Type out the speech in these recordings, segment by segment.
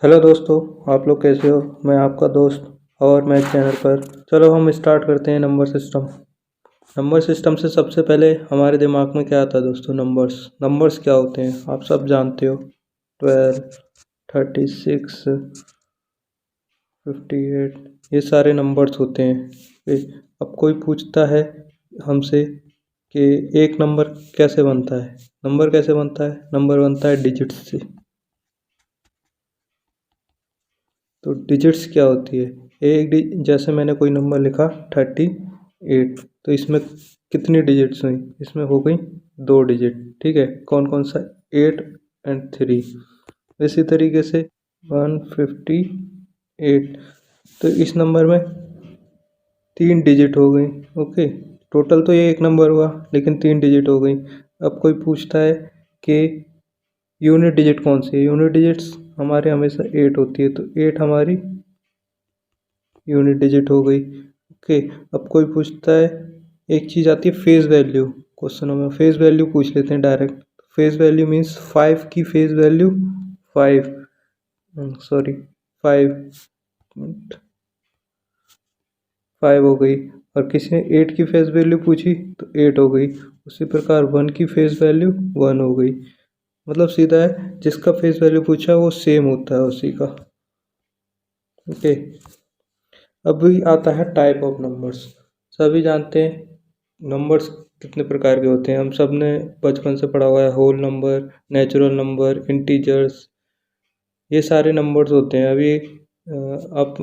Hello दोस्तों, आप लोग कैसे हो। मैं आपका दोस्त और मैं चैनल पर। चलो हम स्टार्ट करते हैं नंबर सिस्टम। नंबर सिस्टम से सबसे पहले हमारे दिमाग में क्या आता है दोस्तों? नंबर्स। नंबर्स क्या होते हैं आप सब जानते हो। 12, 36, 58, ये सारे नंबर्स होते हैं। अब कोई पूछता है हमसे कि एक नंबर कैसे बनता है। नंबर कैसे बनता है? नंबर बनता है डिजिट्स से। तो डिजिट्स क्या होती है? जैसे मैंने कोई नंबर लिखा 38, तो इसमें कितनी डिजिट्स हुई? इसमें हो गई 2 डिजिट। ठीक है, कौन कौन सा? 8 और 3। इसी तरीके से 158, तो इस नंबर में 3 डिजिट हो गई। ओके, टोटल तो ये एक नंबर हुआ लेकिन 3 डिजिट हो गई। अब कोई पूछता है कि यूनिट डिजिट कौन सी है? यूनिट डिजिट्स हमारे हमेशा 8 होती है, तो 8 हमारी यूनिट डिजिट हो गई। ओके, अब कोई पूछता है, एक चीज़ आती है फेस वैल्यू। क्वेश्चनों में फेस वैल्यू पूछ लेते हैं डायरेक्ट। फेस वैल्यू मीन्स 5 की फेस वैल्यू 5, सॉरी 5 5 हो गई। और किसी ने 8 की फेस वैल्यू पूछी तो 8 हो गई। उसी प्रकार 1 की फेस वैल्यू 1 हो गई। मतलब सीधा है, जिसका फेस वैल्यू पूछा वो सेम होता है उसी का। ओके, अभी आता है टाइप ऑफ नंबर्स। सभी जानते हैं नंबर्स कितने प्रकार के होते हैं। हम सब ने बचपन से पढ़ा हुआ है, whole number, natural number, integers, ये सारे नंबर्स होते हैं। अभी आप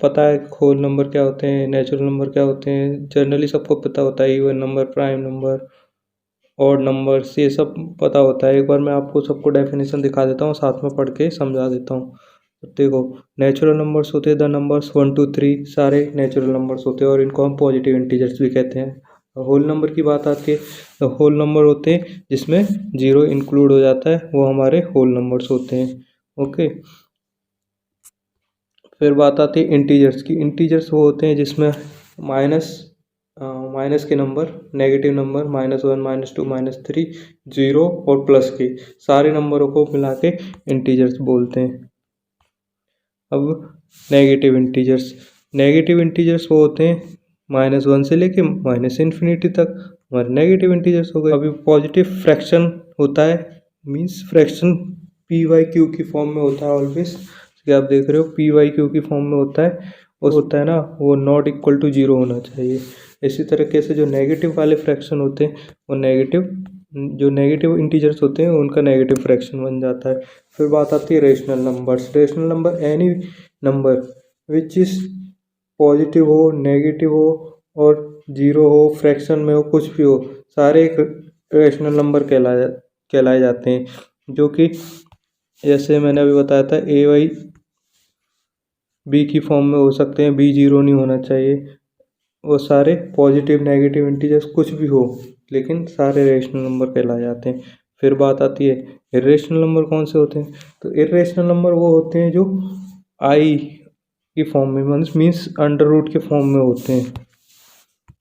पता है होल नंबर क्या होते हैं, नेचुरल नंबर क्या होते हैं, जनरली सबको पता होता है। Even number, prime number, odd numbers, ये सब पता होता है। एक बार मैं आपको सबको डेफिनेशन दिखा देता हूँ, साथ में पढ़ के समझा देता हूँ। तो देखो, नेचुरल नंबर्स होते हैं द नंबर्स 1 to 3, सारे नेचुरल नंबर्स होते हैं और इनको हम पॉजिटिव इंटीजर्स भी कहते हैं। होल नंबर की बात आती है तो होल नंबर होते हैं जिसमें 0 इंक्लूड हो जाता है, वो हमारे होल नंबर्स होते हैं। ओके, फिर बात आती है इंटीजर्स की। इंटीजर्स वो होते हैं जिसमें माइनस माइनस के नंबर, नेगेटिव नंबर, -1, -2, -3, 0 और प्लस के सारे नंबरों को मिला के इंटीजर्स बोलते हैं। अब नेगेटिव इंटीजर्स। नेगेटिव इंटीजर्स वो होते हैं -1 से लेके -∞ तक हमारे नेगेटिव इंटीजर्स हो गए। अभी पॉजिटिव फ्रैक्शन होता है, मीन्स फ्रैक्शन p/q की फॉर्म में होता है ऑलवेज। आप देख रहे हो p/q की फॉर्म में होता है, और होता है ना, वो नॉट इक्वल टू 0 होना चाहिए। इसी तरीके से जो नेगेटिव वाले फ्रैक्शन होते हैं वो जो नेगेटिव इंटीजर्स होते हैं उनका नेगेटिव फ्रैक्शन बन जाता है। फिर बात आती है rational numbers. Rational number any number which is positive हो, नेगेटिव हो और 0 हो, फ्रैक्शन में हो, कुछ भी हो, सारे एक रेशनल नंबर कहलाए जाते हैं। जो कि जैसे मैंने अभी बताया था, a/b की फॉर्म में हो सकते हैं, b 0 नहीं होना चाहिए। वो सारे पॉजिटिव नेगेटिव इंटीजर्स कुछ भी हो, लेकिन सारे रेशनल नंबर कहलाए जाते हैं। फिर बात आती है इर्रेशनल नंबर कौन से होते हैं। तो इर्रेशनल नंबर वो होते हैं जो आई की फॉर्म में, मीन्स अंडर रूट के फॉर्म में होते हैं।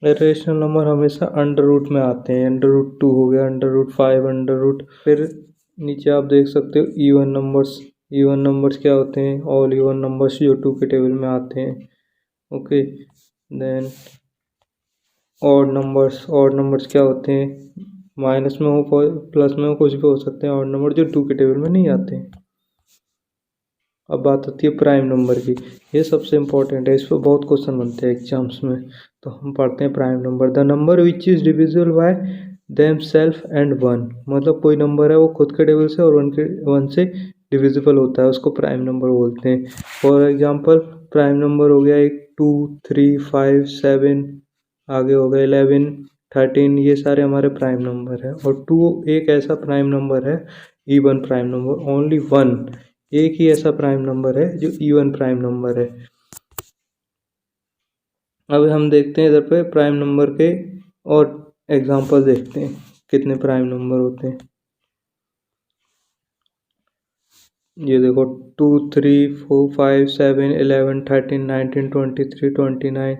इर्रेशनल नंबर हमेशा अंडर रूट में आते हैं। √2 हो गया, √5, फिर नीचे आप देख सकते हो इवन नंबर्स। इवन नंबर्स क्या होते हैं? ऑल इवन नंबर्स जो 2 के टेबल में आते हैं। Okay, then odd numbers. Odd numbers क्या होते हैं? माइनस में हो, प्लस में हो, कुछ भी हो सकते हैं ऑड नंबर जो 2 के टेबल में नहीं आते हैं। अब बात आती है प्राइम नंबर की। ये सबसे इंपॉर्टेंट है, इस पर बहुत क्वेश्चन बनते हैं एग्जाम्स में। तो हम पढ़ते हैं prime number. The number which is divisible bye them self and 1। मतलब कोई नंबर है वो खुद के टेबल से और 1 से डिविजिबल होता है, उसको प्राइम नंबर बोलते हैं। फॉर एग्जाम्पल, प्राइम नंबर हो गया एक 2, 3, 5, 7, आगे हो गए 11, 13, ये सारे हमारे प्राइम नंबर है। और 2 एक ऐसा प्राइम नंबर है, इवन प्राइम नंबर, ओनली 1 एक ही ऐसा प्राइम नंबर है जो इवन प्राइम नंबर है। अब हम देखते हैं इधर पे प्राइम नंबर के और एग्जांपल देखते हैं कितने प्राइम नंबर होते हैं। ये देखो 2, 3, 4, 5, 7, 11, 13, 19, 23, 29,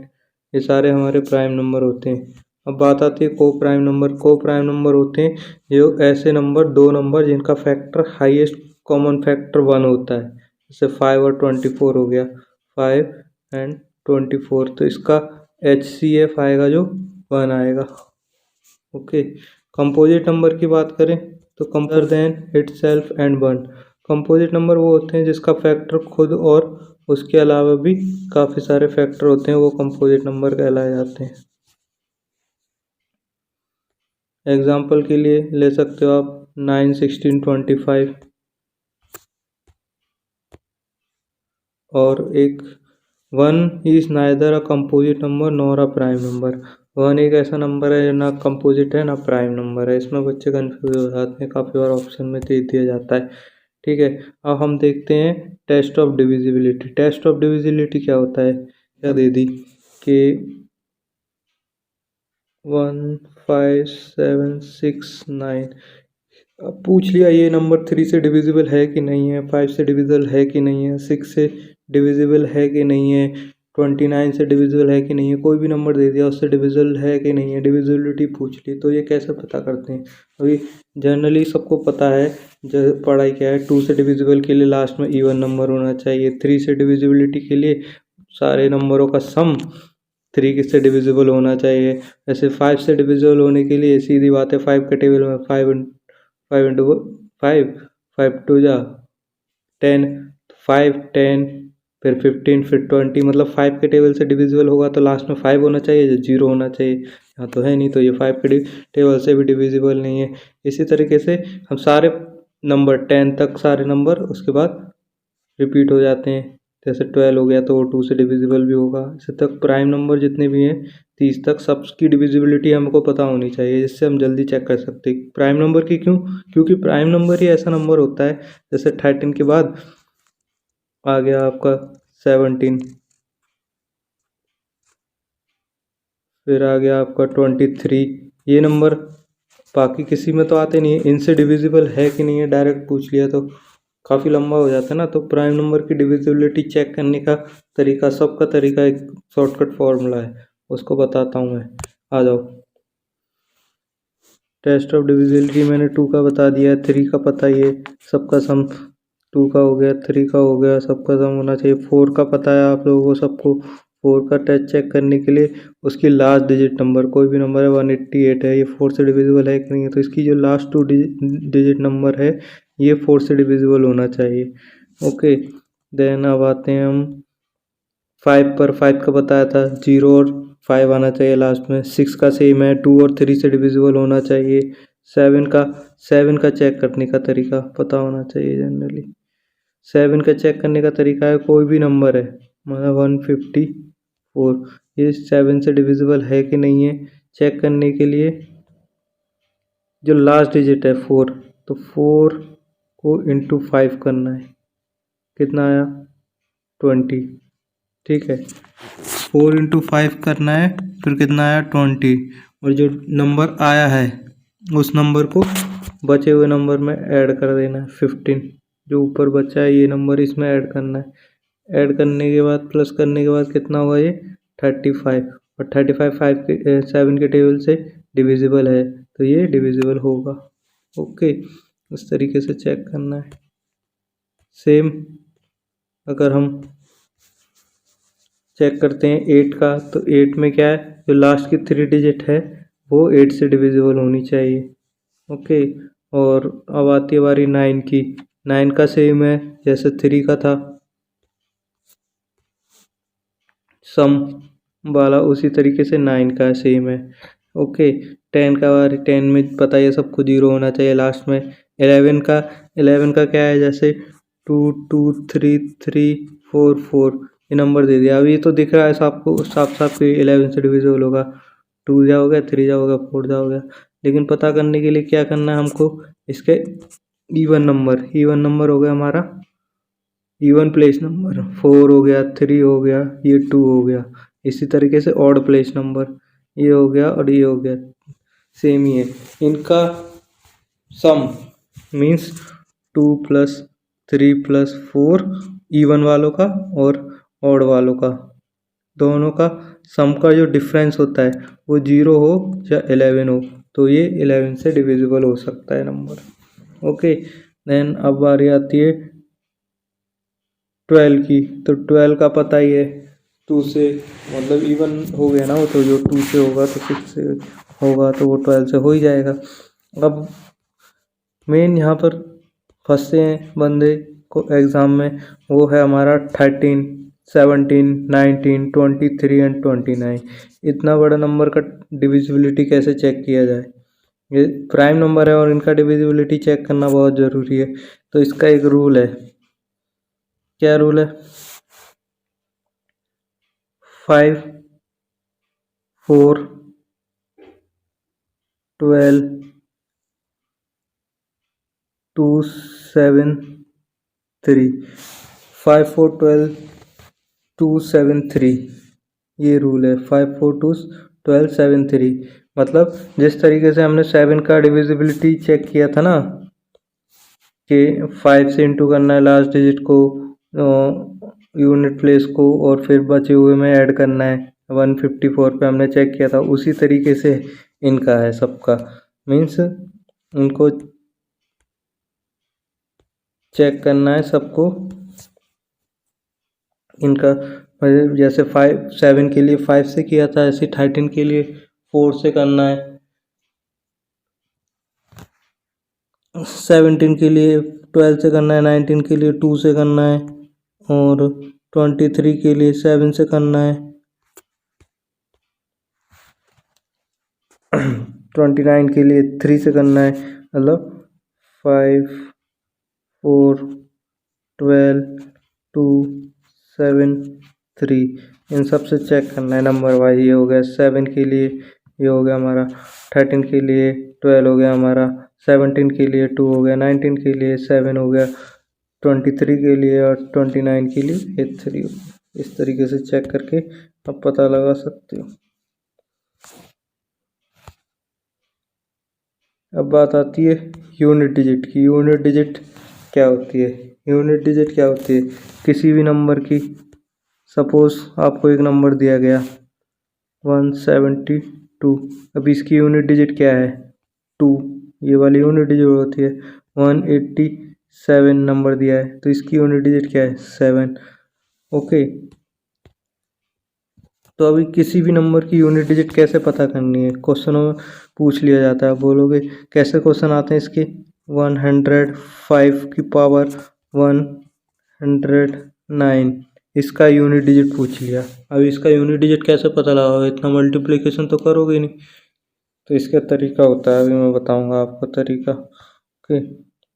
ये सारे हमारे प्राइम नंबर होते हैं। अब बात आती है को प्राइम नंबर। को प्राइम नंबर होते हैं जो ऐसे नंबर, दो नंबर जिनका फैक्टर हाईएस्ट कॉमन फैक्टर 1 होता है। जैसे 5 और 24 हो गया, 5 एंड 24, तो इसका HCF आएगा जो 1 आएगा। ओके, कंपोजिट नंबर की बात करें तो compare than itself and 1। Composite number वो होते हैं जिसका फैक्टर खुद और उसके अलावा भी काफ़ी सारे फैक्टर होते हैं, वो कंपोजिट नंबर कहलाए जाते हैं। एग्जाम्पल के लिए ले सकते हो आप 9, 16, 25, और एक 1 is neither a composite number nor a prime number. 1 एक ऐसा नंबर है ना कंपोजिट है ना प्राइम नंबर है। इसमें बच्चे कंफ्यूज हो जाते हैं, काफ़ी बार ऑप्शन में दे दिया जाता है। ठीक है, अब हम देखते हैं test of divisibility. Test of divisibility क्या होता है, क्या दे दी कि 1, 5, 7, 6, 9, अब पूछ लिया ये नंबर 3 से डिविजिबल है कि नहीं है, 5 से डिविजिबल है कि नहीं है, 6 से डिविजिबल है कि नहीं है, 29 से डिविजिबल है कि नहीं है, कोई भी नंबर दे दिया उससे डिविजिबल है कि नहीं है, डिविजिबिलिटी पूछ ली। तो ये कैसे पता करते हैं, अभी जनरली सबको पता है जो पढ़ाई क्या है, 2 से डिविजिबल के लिए लास्ट में इवन नंबर होना चाहिए, 3 से डिविजिबिलिटी के लिए सारे नंबरों का सम 3 से डिविजिबल होना चाहिए। ऐसे 5 से डिविजिबल होने के लिए सीधी बात है, 5 के टेबल में 5 इंटू 5, 5 टू जा 10, 5, 10, फिर 15, फिर 20, मतलब 5 के टेबल से डिविजिबल होगा तो लास्ट में 5 होना चाहिए, जो 0 होना चाहिए। यहाँ तो है नहीं, तो ये 5 के टेबल से भी डिविजिबल नहीं है। इसी तरीके से हम सारे नंबर 10 तक सारे नंबर उसके बाद रिपीट हो जाते हैं। जैसे 12 हो गया तो वो 2 से डिविजिबल भी होगा। इसी तक प्राइम नंबर जितने भी हैं 30 तक सबकी डिविजिबिलिटी हमको पता होनी चाहिए, जिससे हम जल्दी चेक कर सकते हैं प्राइम नंबर की। क्यों? क्योंकि प्राइम नंबर ही ऐसा नंबर होता है, जैसे 13 के बाद आ गया आपका 17, फिर आ गया आपका 23। ये नंबर बाकी किसी में तो आते नहीं है, इनसे डिविजिबल है कि नहीं है डायरेक्ट पूछ लिया तो काफ़ी लंबा हो जाता है ना। तो प्राइम नंबर की डिविजिबिलिटी चेक करने का तरीका, सबका तरीका एक शॉर्टकट फॉर्मूला है, उसको बताता हूँ मैं। आ जाओ, टेस्ट ऑफ डिविजिबिलिटी मैंने 2 का बता दिया, 3 का पता ही है, सबका सम 2 का हो गया, 3 का हो गया, सबका सम होना चाहिए। 4 का पता है आप लोगों को सबको। 4 का टेस्ट चेक करने के लिए उसकी लास्ट डिजिट नंबर, कोई भी नंबर है 188 है, ये 4 से डिविजिबल है कि नहीं है, तो इसकी जो लास्ट 2 डिजिट नंबर है ये 4 से डिविजिबल होना चाहिए। ओके, देन अब आते हैं हम 5 पर। 5 का बताया था 0 और 5 आना चाहिए लास्ट में। 6 का सेम है, 2 और 3 से डिविजिबल होना चाहिए। 7 का चेक करने का तरीका पता होना चाहिए जनरली। 7 का चेक करने का तरीका है, कोई भी नंबर है मतलब 154, ये 7 से डिविजिबल है कि नहीं है चेक करने के लिए जो लास्ट डिजिट है 4, तो 4 को इंटू 5 करना है, कितना आया 20। ठीक है, 4 इंटू 5 करना है, फिर कितना आया 20, और जो नंबर आया है उस नंबर को बचे हुए नंबर में ऐड कर देना है 15। जो ऊपर बचा है ये नंबर इसमें ऐड करना है, ऐड करने के बाद प्लस करने के बाद कितना होगा ये 35, और 35 7 के टेबल से डिविजिबल है तो ये डिविजिबल होगा। ओके, इस तरीके से चेक करना है। सेम अगर हम चेक करते हैं 8 का, तो 8 में क्या है, जो लास्ट की 3 डिजिट है वो 8 से डिविजिबल होनी चाहिए। ओके, और अब आती है बारी 9 की। 9 का सेम है जैसे 3 का था, सम वाला उसी तरीके से 9 का सेम है। ओके, 10 का बारी, 10 में पता है सबको 0 होना चाहिए लास्ट में। 11 का क्या है, जैसे 2, 2, 3, 3, 4, 4, ये नंबर दे दिया। अब ये तो दिख रहा है आपको साफ साफ कि 11 से डिविजिबल होगा, 2 जाओगे, 3 जाओगे, 4 जाओगे। लेकिन पता करने के लिए क्या करना है हमको, इसके इवन नंबर हो गया हमारा, इवन प्लेस नंबर 4 हो गया, 3 हो गया, ये 2 हो गया। इसी तरीके से ऑड प्लेस नंबर ये हो गया और ये हो गया, सेम ही है। इनका सम मीन्स 2 + 3 + 4 इवन वालों का और ऑड वालों का, दोनों का सम का जो डिफरेंस होता है वो 0 हो या 11 हो, तो ये 11 से डिविजिबल हो सकता है नंबर। ओके, देन अब बारी आती है 12 की, तो 12 का पता ही है 2 से, मतलब इवन हो गया ना वो, तो जो 2 से होगा तो 6 से होगा तो वो 12 से हो ही जाएगा। अब मेन यहाँ पर फंसे हैं बंदे को एग्ज़ाम में, वो है हमारा 13, 17, 19, 23 एंड 29। इतना बड़ा नंबर का डिविजिबिलिटी कैसे चेक किया जाए? ये प्राइम नंबर है और इनका डिविजिबिलिटी चेक करना बहुत ज़रूरी है। तो इसका एक रूल है। क्या रूल है? 5, 4, 12, 2, 7, 3। 5, 4, 12, 2, 7, 3 ये रूल है। 5, 4, 2, 12, 7, 3 मतलब जिस तरीके से हमने 7 का डिविजिबिलिटी चेक किया था ना, कि 5 से इंटू करना है लास्ट डिजिट को, यूनिट प्लेस को, और फिर बचे हुए में ऐड करना है। 154 पे हमने चेक किया था, उसी तरीके से इनका है सबका। मीन्स इनको चेक करना है सबको इनका, जैसे 7 के लिए 5 से किया था, ऐसे 13 के लिए 4 से करना है, 17 के लिए 12 से करना है, 19 के लिए 2 से करना है, और 23 के लिए 7 से करना है, 29 के लिए 3 से करना है। मतलब 5, 4, 12, 2, 7, 3 इन सब से चेक करना है नंबर वाइज। ये हो गया 7 के लिए, ये हो गया हमारा 13 के लिए, 12 हो गया हमारा, 17 के लिए 2 हो गया, 19 के लिए 7 हो गया, 23 के लिए, और 29 के लिए 3 हो गया। इस तरीके से चेक करके आप पता लगा सकते हो। अब बात आती है यूनिट डिजिट की। यूनिट डिजिट क्या होती है? यूनिट डिजिट क्या होती है? किसी भी नंबर की, सपोज आपको एक नंबर दिया गया 172, अब इसकी यूनिट डिजिट क्या है? 2, ये वाली यूनिट डिजिट होती है। 187 नंबर दिया है तो इसकी यूनिट डिजिट क्या है? 7। ओके, तो अभी किसी भी नंबर की यूनिट डिजिट कैसे पता करनी है? क्वेश्चनों में पूछ लिया जाता है। बोलोगे कैसे क्वेश्चन आते हैं इसके? 105 की पावर 109, इसका यूनिट डिजिट पूछ लिया। अब इसका यूनिट डिजिट कैसे पता लगाओगे? इतना मल्टीप्लिकेशन तो करोगे नहीं। तो इसका तरीका होता है, अभी मैं बताऊंगा आपको तरीका। ओके,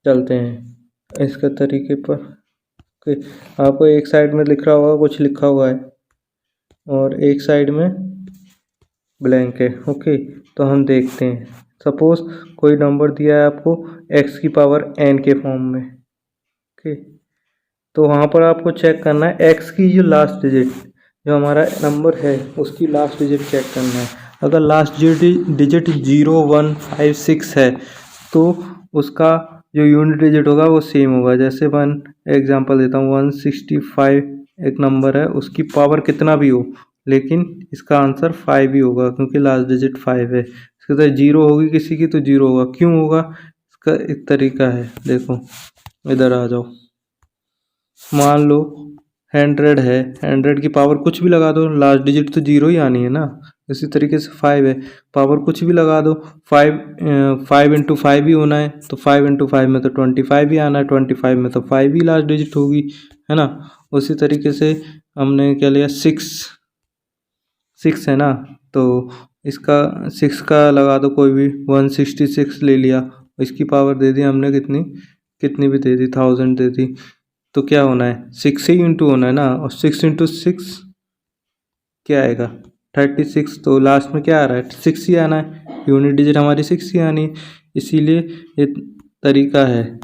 चलते हैं इसके तरीके पर। ओके, आपको एक साइड में लिख रहा होगा, कुछ लिखा हुआ है, और एक साइड में ब्लैंक है। ओके, तो हम देखते हैं। सपोज कोई नंबर दिया है आपको x की पावर n के फॉर्म में। ओके, तो वहाँ पर आपको चेक करना है x की जो लास्ट डिजिट, जो हमारा नंबर है उसकी लास्ट डिजिट चेक करना है। अगर लास्ट डिजिट 0, 1, 5, 6 है तो उसका जो यूनिट डिजिट होगा वो सेम होगा। जैसे 1 एग्जांपल देता हूँ, 165 एक नंबर है, उसकी पावर कितना भी हो, लेकिन इसका आंसर 5 ही होगा क्योंकि लास्ट डिजिट 5 है। इसके साथ 0 होगी किसी की तो 0 होगा। क्यों होगा? इसका एक तरीका है, देखो इधर आ जाओ। मान लो 100 है, 100 की पावर कुछ भी लगा दो, लास्ट डिजिट तो 0 ही आनी है ना। इसी तरीके से 5 है, पावर कुछ भी लगा दो, 5 इंटू 5 ही होना है, तो 5 इंटू 5 में तो 25 ही आना है, 25 में तो 5 ही लास्ट डिजिट होगी, है ना। उसी तरीके से हमने क्या लिया, 6 है ना, तो इसका 6 का लगा दो कोई भी, 166 ले लिया, इसकी पावर दे दी हमने कितनी भी दे दी, 1000 दे दी, तो क्या होना है, 6 से ही इंटू होना है ना, और 6 इंटू 6 क्या आएगा, 36। तो लास्ट में क्या आ रहा है, 6 ही आना है, यूनिट डिजिट हमारी 6 ही आनी है। इसीलिए ये तरीका है।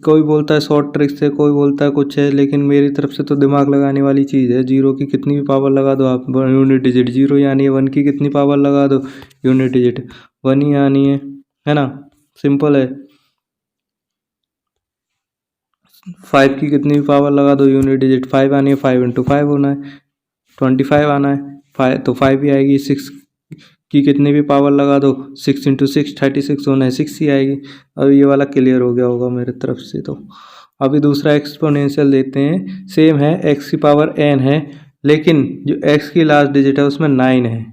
कोई बोलता है शॉर्ट ट्रिक से, कोई बोलता है कुछ है, लेकिन मेरी तरफ से तो दिमाग लगाने वाली चीज़ है। 0 की कितनी भी पावर लगा दो आप, यूनिट डिजिट 0 ही आनी है। 1 की कितनी पावर लगा दो, यूनिट डिजिट 1 ही आनी है ना, सिंपल है। 5 की कितनी भी पावर लगा दो, यूनिट डिजिट 5 आनी है, 5 इंटू 5 होना है, 25 आना है, 5 तो 5 ही आएगी। 6 की कितनी भी पावर लगा दो, 6 इंटू 6 36 होना है, 6 ही आएगी। अब ये वाला क्लियर हो गया होगा मेरे तरफ से। तो अभी दूसरा एक्सपोनेंशियल देते हैं, सेम है, x की पावर n है, लेकिन जो x की लास्ट डिजिट है उसमें 9 है।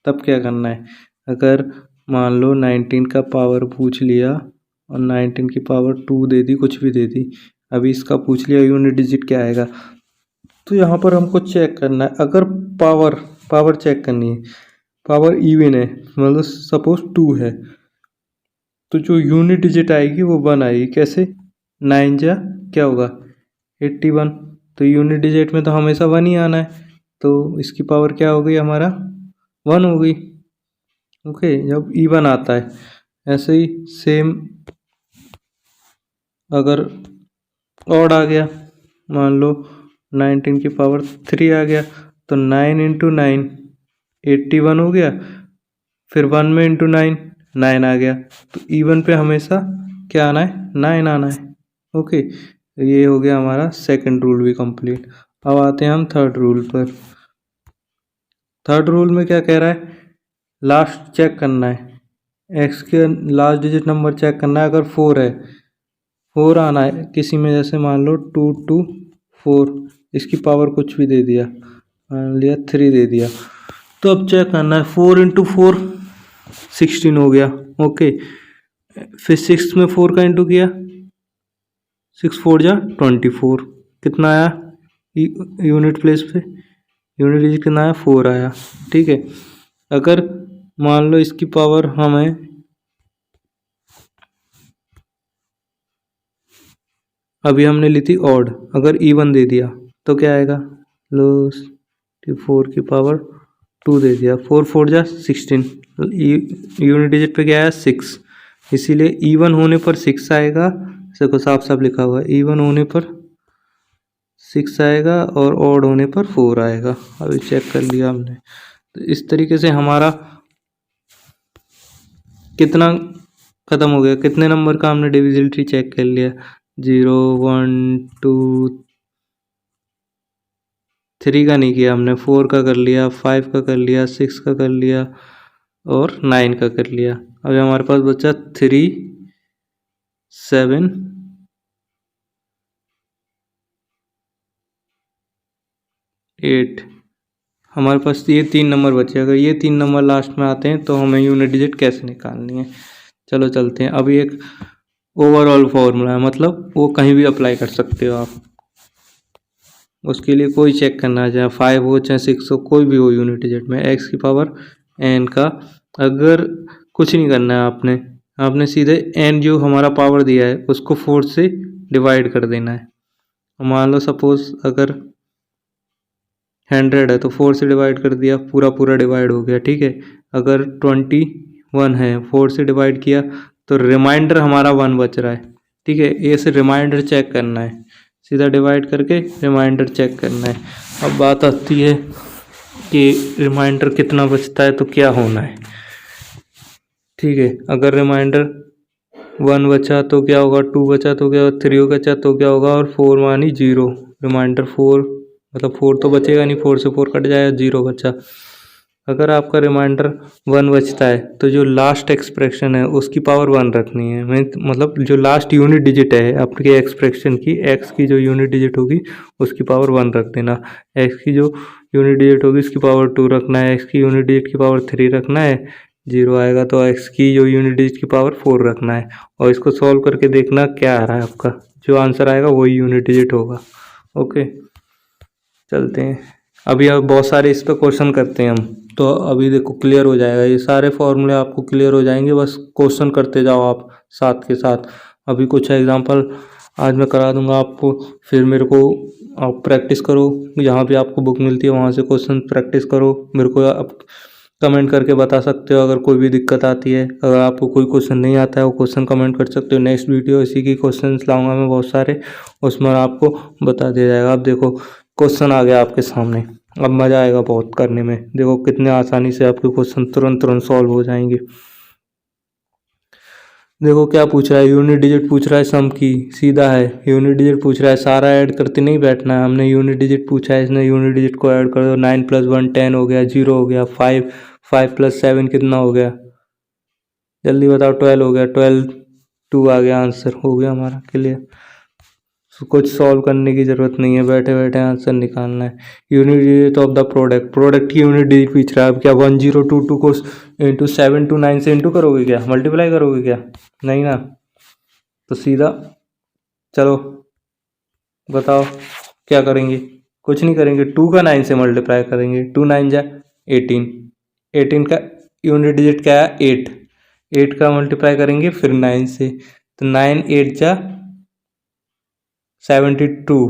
तब क्या करना है, अगर मान लो 19 का पावर पूछ लिया और 19 की पावर 2 दे दी, कुछ भी दे दी, अभी इसका पूछ लिया यूनिट डिजिट क्या आएगा, तो यहाँ पर हमको चेक करना है। अगर पावर चेक करनी है, पावर इवन है, मतलब सपोज 2 है, तो जो यूनिट डिजिट आएगी वो 1 आएगी। कैसे, 9 जा क्या होगा 81, तो यूनिट डिजिट में तो हमेशा 1 ही आना है, तो इसकी पावर क्या हो गई हमारा 1 हो गई। ओके, जब इवन आता है। ऐसे ही सेम अगर ऑड आ गया, मान लो 19 की पावर 3 आ गया, तो 9 इंटू 9 81 हो गया, फिर 1 में इंटू 9 आ गया, तो इवन पे हमेशा क्या आना है 9 आना है। ओके, तो ये हो गया हमारा सेकंड रूल भी कंप्लीट। अब आते हैं हम थर्ड रूल पर। थर्ड रूल में क्या कह रहा है, लास्ट चेक करना है, एक्स के लास्ट डिजिट नंबर चेक करना है। अगर 4 है, 4 आना है किसी में, जैसे मान लो 2 2 4, इसकी पावर कुछ भी दे दिया, मान लिया 3 दे दिया, तो अब चेक करना है 4 इंटू 4 16 हो गया। ओके, फिर 6 में 4 का इंटू किया, 6 4 जा 24, कितना आया यूनिट प्लेस पे, यूनिट डिजिट कितना आया 4 आया। ठीक है, अगर मान लो इसकी पावर हमें अभी हमने ली थी ऑड, अगर इवन दे दिया तो क्या आएगा, लो 4 की पावर 2 दे दिया, 4 4 जा 16, यूनिट डिजिट पे क्या आया 6, इसीलिए इवन होने पर 6 आएगा। देखो साफ साफ लिखा हुआ है, इवन होने पर 6 आएगा और ऑड होने पर 4 आएगा। अभी चेक कर लिया हमने, तो इस तरीके से हमारा कितना खत्म हो गया, कितने नंबर का हमने डिविजिबिलिटी चेक कर लिया, 0 1 2 3 का नहीं किया हमने, 4 का कर लिया, 5 का कर लिया, 6 का कर लिया और 9 का कर लिया। अभी हमारे पास बचा 3 7 8, हमारे पास ये 3 नंबर बचे। अगर ये 3 नंबर लास्ट में आते हैं तो हमें यूनिट डिजिट कैसे निकालनी है, चलो चलते हैं। अभी एक ओवरऑल फॉर्मूला है, मतलब वो कहीं भी अप्लाई कर सकते हो आप, उसके लिए कोई चेक करना है, चाहे 5 हो चाहे 6 हो, कोई भी हो यूनिट डिजिट में, एक्स की पावर एन का अगर कुछ नहीं करना है आपने सीधे एन जो हमारा पावर दिया है उसको 4 से डिवाइड कर देना है। मान लो सपोज अगर 100 है तो 4 से डिवाइड कर दिया, पूरा डिवाइड हो गया। ठीक है, अगर 21 है 4 से डिवाइड किया तो रिमाइंडर हमारा 1 बच रहा है। ठीक है, ये से रिमाइंडर चेक करना है, सीधा डिवाइड करके रिमाइंडर चेक करना है। अब बात आती है कि रिमाइंडर कितना बचता है तो क्या होना है। ठीक है, अगर रिमाइंडर 1 बचा तो क्या होगा, 2 बचा तो क्या होगा, 3 बचा तो क्या होगा, और 4 मानी 0, रिमाइंडर 4 मतलब 4 तो बचेगा नहीं, 4 से 4 कट जाएगा, 0 बचा। अगर आपका रिमाइंडर 1 बचता है तो जो लास्ट एक्सप्रेशन है उसकी पावर 1 रखनी है, मतलब जो लास्ट यूनिट डिजिट है आपके एक्सप्रेशन की, एक्स की जो यूनिट डिजिट होगी उसकी पावर 1 रख देना, एक्स की जो यूनिट डिजिट होगी उसकी पावर 2 रखना है, एक्स की यूनिट डिजिट की पावर 3 रखना है, 0 आएगा तो एक्स की जो यूनिट डिजिट की पावर 4 रखना है, और इसको सॉल्व करके देखना क्या आ रहा है आपका, जो आंसर आएगा वही यूनिट डिजिट होगा। ओके, चलते हैं। अभी बहुत सारे इस पर क्वेश्चन करते हैं हम, तो अभी देखो क्लियर हो जाएगा, ये सारे फॉर्मूले आपको क्लियर हो जाएंगे, बस क्वेश्चन करते जाओ आप साथ के साथ। अभी कुछ एग्जांपल आज मैं करा दूंगा आपको, फिर मेरे को आप प्रैक्टिस करो, जहाँ भी आपको बुक मिलती है वहाँ से क्वेश्चन प्रैक्टिस करो, मेरे को आप कमेंट करके बता सकते हो अगर कोई भी दिक्कत आती है। अगर आपको कोई क्वेश्चन नहीं आता है वो क्वेश्चन कमेंट कर सकते हो, नेक्स्ट वीडियो इसी की क्वेश्चन लाऊंगा मैं बहुत सारे, उसमें आपको बता दिया जाएगा। अब देखो क्वेश्चन आ गया आपके सामने, अब मज़ा आएगा बहुत करने में, देखो कितने आसानी से आपके क्वेश्चन तुरंत सॉल्व हो जाएंगे। देखो क्या पूछ रहा है, यूनिट डिजिट पूछ रहा है सम की, सीधा है, यूनिट डिजिट पूछ रहा है, सारा ऐड करते नहीं बैठना है, हमने यूनिट डिजिट पूछा है, इसने यूनिट डिजिट को ऐड कर दो, 9 + 1 10 हो गया, 0 हो गया, 5 + 7 कितना हो गया, जल्दी बताओ, 12 हो गया, 12 2 आ गया, आंसर हो गया हमारा क्लियर। कुछ सॉल्व करने की ज़रूरत नहीं है, बैठे बैठे आंसर निकालना है। Unit digit of the product, product की यूनिट डिजिट पूछ रहा है। अब क्या 1022 को इंटू 729 से इंटू करोगे क्या, मल्टीप्लाई करोगे क्या? नहीं ना, तो सीधा चलो बताओ क्या करेंगे। कुछ नहीं करेंगे, 2 का 9 से मल्टीप्लाई करेंगे। 2 9 जा 18, 18 का यूनिट डिजिट क्या है 8, 8 का मल्टीप्लाई करेंगे फिर 9 से, तो 9 8 जा 72,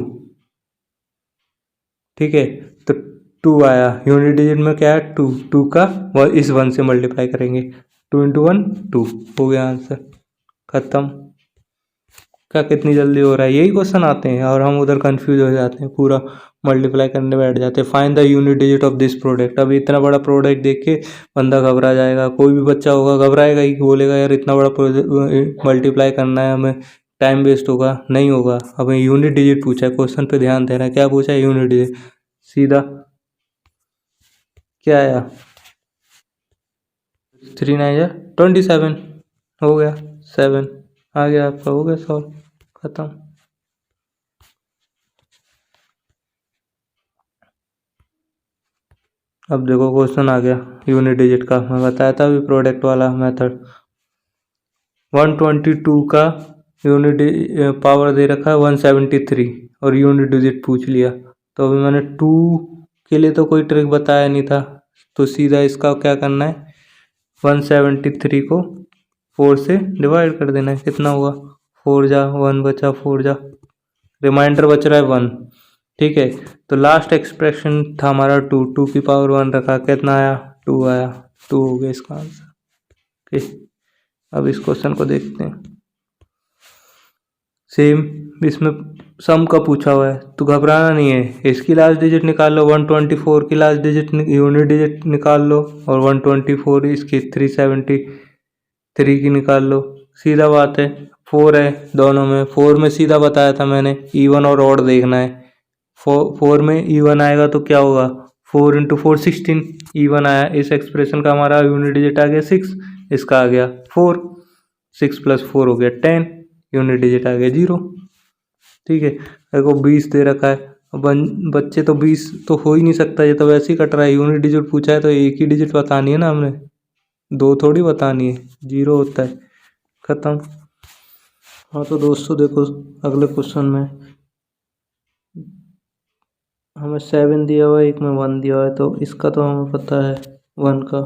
ठीक है। तो 2 आया, यूनिट डिजिट में क्या है 2, 2 का इस 1 से मल्टीप्लाई करेंगे, 2 इंटू 1 2, हो गया आंसर, खत्म। क्या कितनी जल्दी हो रहा है, यही क्वेश्चन आते हैं और हम उधर कंफ्यूज हो जाते हैं, पूरा मल्टीप्लाई करने बैठ जाते हैं। Find the unit digit of this product. अभी इतना बड़ा प्रोडक्ट देख के बंदा घबरा जाएगा, कोई भी बच्चा होगा घबराएगा ही, बोलेगा यार इतना बड़ा प्रोजेक्ट मल्टीप्लाई करना है हमें, टाइम वेस्ट होगा। नहीं होगा, हमें यूनिट डिजिट पूछा है, क्वेश्चन पे ध्यान देना है, क्या पूछा है यूनिट डिजिट। सीधा क्या आया 3 9 27, हो गया 7 आ गया आपका, हो गया सॉल्व, खत्म। अब देखो क्वेश्चन आ गया यूनिट डिजिट का, मैं बताया था अभी प्रोडक्ट वाला मेथड। 122 का यूनिट पावर दे रखा है 173 और यूनिट डिजिट पूछ लिया। तो अभी मैंने 2 के लिए तो कोई ट्रिक बताया नहीं था, तो सीधा इसका क्या करना है, 173 को 4 से डिवाइड कर देना है। कितना हुआ 4 जा 1 बचा, 4 जा, रिमाइंडर बच रहा है 1, ठीक है। तो लास्ट एक्सप्रेशन था हमारा 2, 2 की पावर 1 रखा, कितना आया 2 आया, 2 हो गया इसका आंसर। ओके, अब इस क्वेश्चन को देखते हैं। सेम इसमें सम का पूछा हुआ है, तो घबराना नहीं है, इसकी लास्ट डिजिट निकाल लो, 124 की लास्ट डिजिट यूनिट डिजिट निकाल लो, और 124 इसकी 373 की निकाल लो, सीधा बात है। 4 है दोनों में, 4 में सीधा बताया था मैंने इवन और ऑड देखना है। 4 में इवन आएगा तो क्या होगा, 4 इंटू 4 16, इवन आया, इस एक्सप्रेशन का हमारा यूनिट डिजिट आ गया 6, इसका आ गया 4, 6 प्लस 4 हो गया 10, यूनिट डिजिट आ गया 0, ठीक है। देखो 20 दे रखा है, बच्चे तो 20 तो हो ही नहीं सकता, ये तो वैसे ही कट रहा है। यूनिट डिजिट पूछा है तो एक ही डिजिट बतानी है ना हमने, 2 थोड़ी बतानी है, 0 होता है, खत्म। हाँ तो दोस्तों देखो अगले क्वेश्चन में हमें 7 दिया हुआ है, एक में 1 दिया हुआ है, तो इसका तो हमें पता है 1 का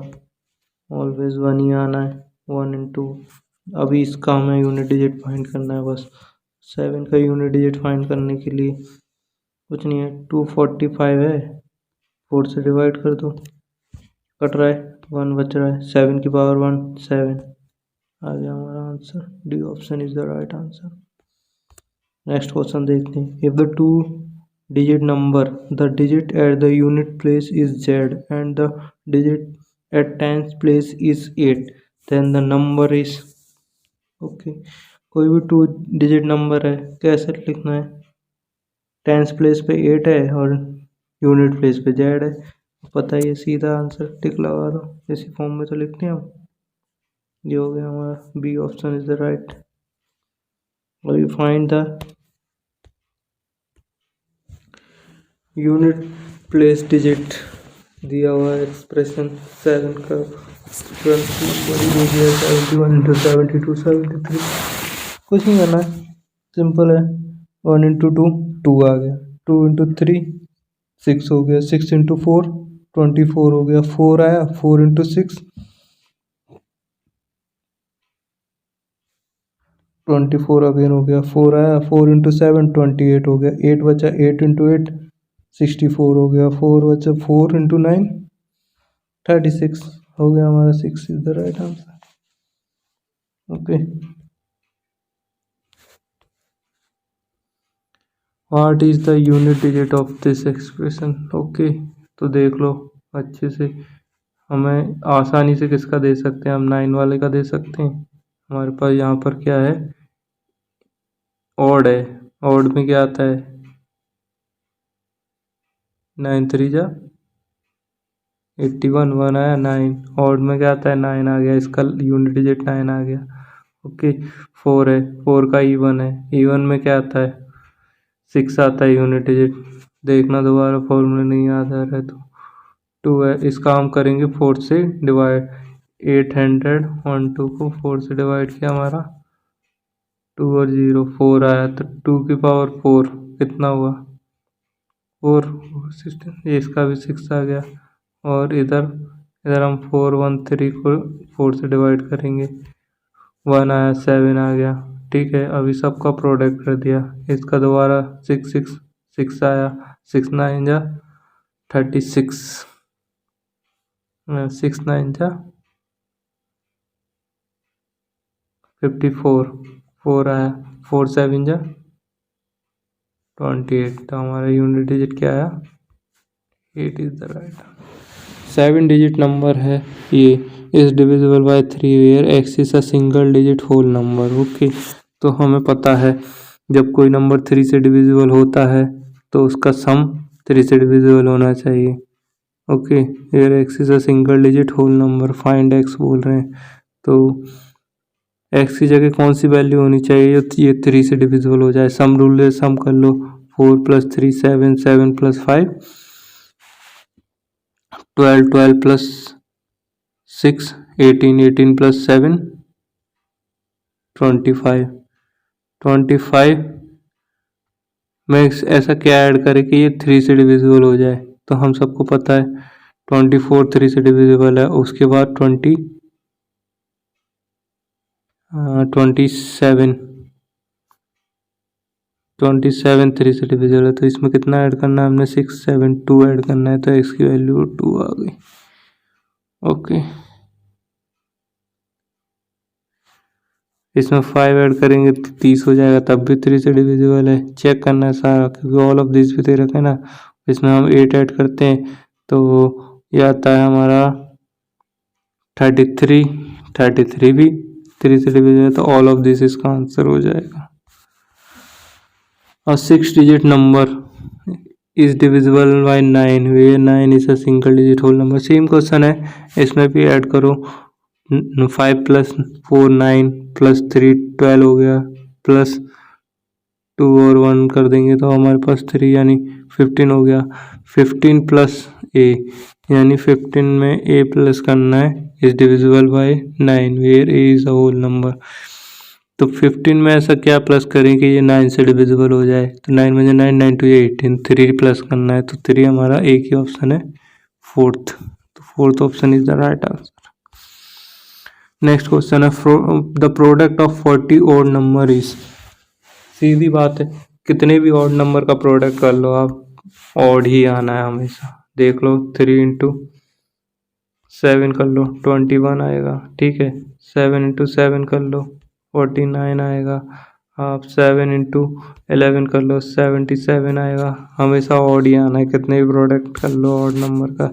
ऑलवेज 1 ही आना है, 1 इंटू, अभी इसका हमें यूनिट डिजिट फाइंड करना है बस। 7 का यूनिट डिजिट फाइंड करने के लिए कुछ नहीं है, 245 है, 4 से डिवाइड कर दो, कट रहा है 1 बच रहा है, 7 की पावर 1 7, आ गया हमारा answer, D option is the right answer. Next question देखते हैं। If the 2 digit number, the digit at the unit place is z and the digit at tens place is 8, then the number is, okay कोई भी 2 digit number है, कैसे लिखना है, tens place पे 8 है और यूनिट प्लेस पे z है, पता ही है, सीधा आंसर टिक लगा दो, इसी फॉर्म में तो लिखते हैं हम। ये हो गया हमारा, B option is the right. अभी find the unit place digit दिया हुआ है एक्सप्रेशन 7 का 71 इंटू 72 73, कुछ नहीं करना है, सिंपल है, 1 इंटू 2 2 आ गया, 2 इंटू 3 6 हो गया, 6 इंटू 4 24 हो गया, 4 आया, 4 इंटू 6 24 अगेन हो गया, 4 आया, 4 इंटू 7 28 हो गया, 8 बचा, 8 इंटू 8 64 हो गया, 4 बचा, 4 इंटू 9 36 हो गया हमारा, 6 is the right answer. Okay, what is the unit digit of this expression. Okay, तो देख लो अच्छे से, हमें आसानी से किसका दे सकते हैं हम, 9 वाले का दे सकते हैं। हमारे पास यहाँ पर क्या है, ऑड है, ऑड में क्या आता है 9 3 जा 81, 1 आया 9, ऑड में क्या आता है 9 आ गया, इसका यूनिट डिजिट 9 आ गया। ओके, 4 है, 4 का इवन है, इवन में क्या आता है 6 आता है यूनिट डिजिट। देखना दोबारा, फॉर्मूला नहीं याद आ रहा है तो 2 है। इसका हम करेंगे 4 से डिवाइड। 800 1 2 को 4 से डिवाइड किया, हमारा 2 और 0 4 आया, तो 2 की पावर 4 कितना हुआ 4 16। ये इसका भी 6 आ गया। और इधर इधर हम 4 1 3 को 4 से डिवाइड करेंगे, 1 आया, 7 आ गया। ठीक है, अभी सबका प्रोडक्ट कर दिया। इसका दोबारा 6 6 6 आया, 6 9 जा 36, 6 9 जा 54, 4 आया, 4 7 जा 28। तो हमारा यूनिट डिजिट क्या आया, 8 is the right. 7 digit number है ये, is divisible by 3 where x is a single digit whole number. Okay, तो हमें पता है जब कोई नंबर 3 से डिविजिबल होता है तो उसका सम 3 से डिविजिबल होना चाहिए। Okay, here x is a single digit whole number, find x बोल रहे हैं, तो एक्स की जगह कौन सी वैल्यू होनी चाहिए, ये 3 से डिविजिबल हो जाए। सम रूल है, सम कर लो। 4 + 3 7, 7 + 5 12, 12 + 6 18, 18 + 7 25, 25 में ऐसा क्या ऐड करें कि ये 3 से डिविजिबल हो जाए। तो हम सबको पता है 24 3 से डिविजिबल है। उसके बाद 27 27 3 से डिविजिबल है, तो इसमें कितना ऐड करना है हमने, 6 7 2 ऐड करना है, तो एक्स की वैल्यू 2 आ गई। ओके, इसमें 5 ऐड करेंगे तो 30 हो जाएगा, तब भी 3 से डिविजिबल है। चेक करना है सारा, क्योंकि ऑल ऑफ दिस भी दे रखा है ना। इसमें हम 8 ऐड करते हैं तो ये आता है हमारा 33, 33 भी 3 से डिविजिबल है, तो ऑल ऑफ दिस इसका आंसर हो जाएगा। और 6 digit number is divisible by 9 where 9 is a single digit whole number. Same question है, इसमें भी ऐड करो। 5 + 4 9 + 3 12 हो गया, प्लस 2 और 1 कर देंगे तो हमारे पास 3 यानी 15 हो गया। 15 + a यानी 15 में a प्लस करना है, is divisible by 9 where a is a whole number. तो 15 में ऐसा क्या प्लस करें कि ये 9 से डिविजिबल हो जाए। तो 9 में 9 9 2 18, 3 प्लस करना है, तो 3 हमारा एक ही ऑप्शन है, फोर्थ। तो fourth option is the right answer. Next question है, the product of 40 odd number is. सीधी बात है, कितने भी ऑड नंबर का प्रोडक्ट कर लो आप, ऑड ही आना है हमेशा। देख लो 3 × 7 कर लो 21 आएगा। ठीक है, 7 × 7 कर लो 49 आएगा। आप 7 × 11 कर लो 77 आएगा। हमेशा ऑड ही आना है, कितने भी प्रोडक्ट कर लो ऑड नंबर का।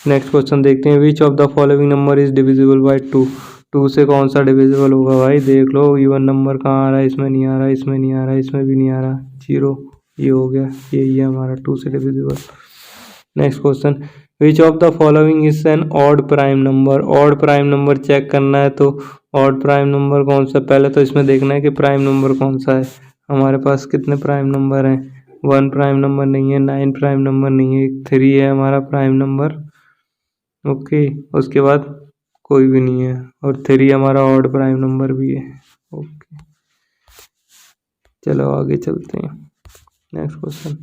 नेक्स्ट क्वेश्चन देखते हैं, विच of the following number is divisible bye 2। 2 से कौन सा डिविजिबल होगा भाई, देख लो। इवन नंबर कहाँ आ रहा है, इसमें नहीं आ रहा, इसमें नहीं आ रहा, इसमें भी नहीं आ रहा। 0 ये हो गया, यही है हमारा 2 से divisible. Next question, which of the following is an odd prime number. Odd prime number check करना है, तो ऑड प्राइम नंबर कौन सा, पहले तो इसमें देखना है कि प्राइम नंबर कौन सा है। हमारे पास कितने प्राइम नंबर हैं, 1 प्राइम नंबर नहीं है, 9 प्राइम नंबर नहीं है, 3 है हमारा प्राइम नंबर। ओके, उसके बाद कोई भी नहीं है, और 3 हमारा ऑड प्राइम नंबर भी है। ओके, चलो आगे चलते हैं। नेक्स्ट क्वेश्चन,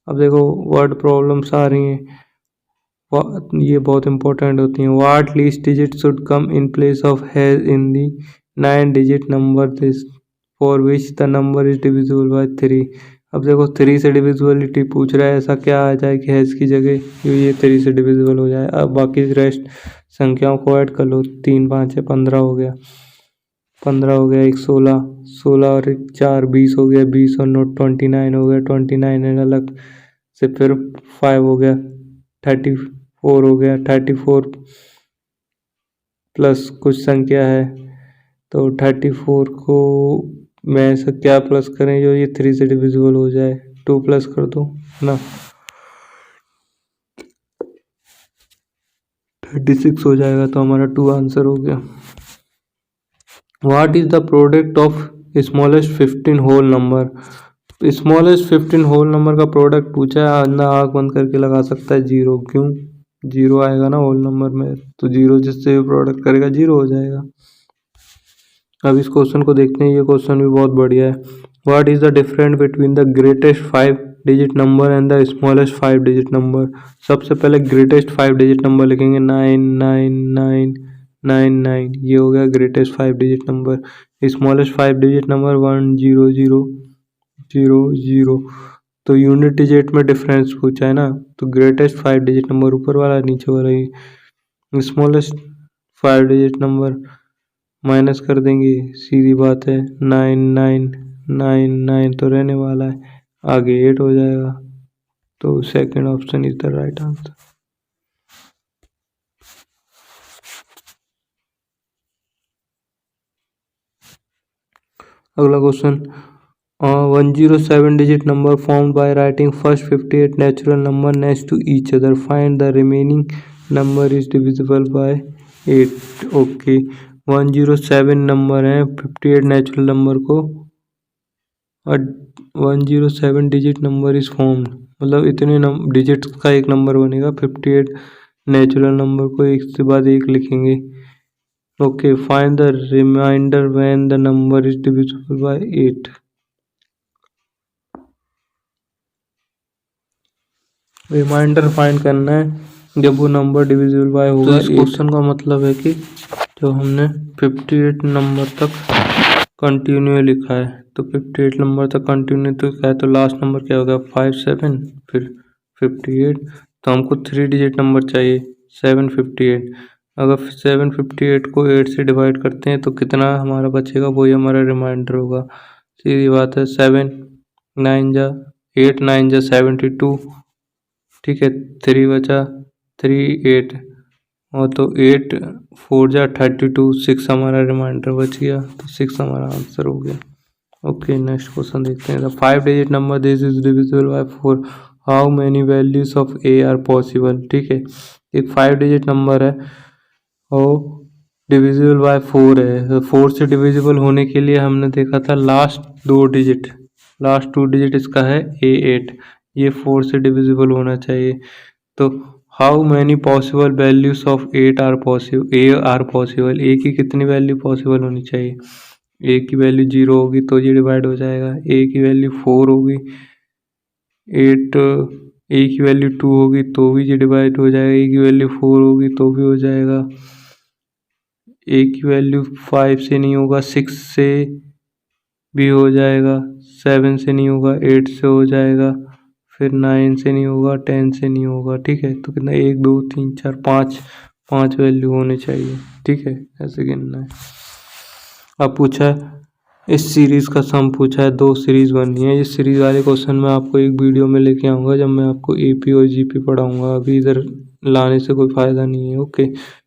अब देखो वर्ड प्रॉब्लम्स आ रही हैं, ये बहुत इंपॉर्टेंट होती हैं। What least digit should come in place of has in the 9 digit number this for which the number is divisible by 3। अब देखो 3 से डिविजिबिलिटी पूछ रहा है, ऐसा क्या आ जाए कि हैज की जगह ये 3 से डिविजिबल हो जाए। अब बाकी रेस्ट संख्याओं को ऐड कर लो, 3 5 है 15 हो गया, 15 हो गया, एक 16, 16 और 1 4 20 हो गया, 20 और 9 29 हो गया, 29 अलग से फिर 5 हो गया, 34 हो गया, 34 प्लस कुछ संख्या है, तो 34 को मैं ऐसा क्या प्लस करें जो ये 3 से डिविजिबल हो जाए। 2 प्लस कर दो ना, 36 हो जाएगा, तो हमारा 2 आंसर हो गया। What is the product of smallest 15 whole number. Smallest 15 whole number का प्रोडक्ट पूछा है, ना आँख बंद करके लगा सकता है 0। क्यों? 0 आएगा ना होल नंबर में, तो 0 जिससे प्रोडक्ट करेगा 0 हो जाएगा। अब इस क्वेश्चन को देखते हैं, ये क्वेश्चन भी बहुत बढ़िया है। What is the difference between the greatest 5 digit number and the smallest 5 digit number. सबसे पहले ग्रेटेस्ट 5 डिजिट नंबर लिखेंगे 99999, ये हो गया greatest 5 digit number. Smallest 5 digit number 10000। तो यूनिट डिजिट में डिफरेंस पूछा है ना, तो ग्रेटेस्ट 5 डिजिट नंबर ऊपर वाला, नीचे वाला ही। स्मॉलेस्ट 5 डिजिट नंबर माइनस कर देंगे, सीधी बात है, 9999 तो रहने वाला है, आगे 8 हो जाएगा। तो second option is the right answer. अगला question, 107 digit number formed by writing first 58 natural number next to each other, find the remaining number is divisible by 8। Okay, 107 number है, 58 नेचुरल नंबर को 107 डिजिट नंबर इज फॉर्म्ड, मतलब इतने digits का एक number बनेगा। 58 natural number को एक से बाद एक लिखेंगे। Okay, find the remainder when the number is divisible by 8। Remainder find करना है जब वो नंबर डिविजिबल बाय होगा। तो इस क्वेश्चन का मतलब है कि जो हमने 58 नंबर तक कंटिन्यू लिखा है, तो 58 नंबर तक कंटिन्यू तो क्या है, तो लास्ट नंबर क्या होगा 57 फिर 58, तो हमको 3 डिजिट नंबर चाहिए 758। अगर 758 को 8 से डिवाइड करते हैं तो कितना हमारा बचेगा, वही हमारा रिमाइंडर होगा। सीधी बात है, 7 9 जा 8 9 जा 72, ठीक है, 3 बचा 3 8, और तो 8 4 जा 32, 6 हमारा रिमाइंडर बच गया, तो 6 हमारा आंसर हो गया। ओके, नेक्स्ट क्वेश्चन देखते हैं। 5 digit number this is divisible bye 4, how many values of A R possible. ठीक है, एक 5 डिजिट नंबर है और डिविजिबल बाय 4 है। 4 से डिविजिबल होने के लिए हमने देखा था लास्ट 2 डिजिट इसका है A8, ये 4 से डिविजिबल होना चाहिए। तो how many possible values of 8 are possible, A की कितनी वैल्यू पॉसिबल होनी चाहिए। ए की वैल्यू 0 होगी तो ये डिवाइड हो जाएगा, ए की वैल्यू 4 होगी, 8 ए की वैल्यू 2 होगी तो भी ये डिवाइड हो जाएगा, ए की वैल्यू 4 होगी तो भी हो जाएगा, ए की वैल्यू 5 से नहीं होगा, 6 से भी हो जाएगा, 7 से नहीं होगा, 8 से हो जाएगा, फिर 9 से नहीं होगा, 10 से नहीं होगा। ठीक है, तो कितना 1 2 3 4 5 वैल्यू होने चाहिए। ठीक है, ऐसे गिनना है। अब पूछा है इस सीरीज का सम पूछा है, 2 सीरीज बननी है। इस सीरीज वाले क्वेश्चन मैं आपको एक वीडियो में लेके आऊँगा जब मैं आपको एपी और जीपी पढ़ाऊँगा, अभी इधर लाने से कोई फ़ायदा नहीं है। Okay,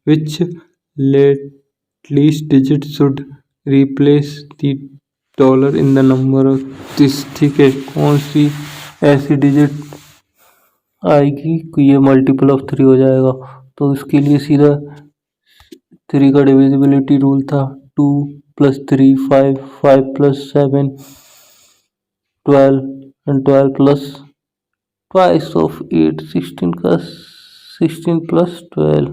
which least digit should replace the dollar in the number of this. ठीक है, कौन सी ऐसी डिजिट आएगी कि ये मल्टीपल ऑफ 3 हो जाएगा, तो इसके लिए सीधा 3 का डिविजिबिलिटी रूल था, 2 + 3 5, 5 + 7 12 and 12 plus twice of 8 16 का 16 + 12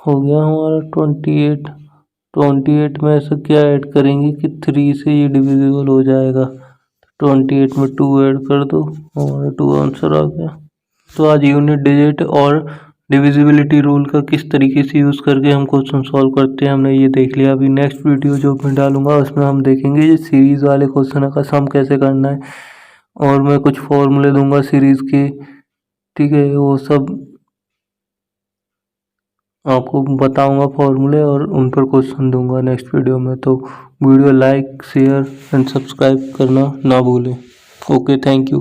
हो गया हमारा 28। 28 में ऐसा क्या ऐड करेंगे कि 3 से ये डिविजिबल हो जाएगा, 28 में 2 ऐड कर दो, हमारा 2 आंसर आ गया। तो आज यूनिट डिजिट और डिविजिबिलिटी रूल का किस तरीके से यूज़ करके हम क्वेश्चन सॉल्व करते हैं हमने ये देख लिया। अभी नेक्स्ट वीडियो जो मैं डालूंगा उसमें हम देखेंगे ये सीरीज़ वाले क्वेश्चन का सम कैसे करना है, और मैं कुछ फॉर्मूले दूंगा सीरीज़ के। ठीक है, वो सब आपको बताऊंगा फॉर्मूले और उन पर क्वेश्चन दूंगा नेक्स्ट वीडियो में। तो video like share and subscribe करना ना भूलें। Okay, thank you.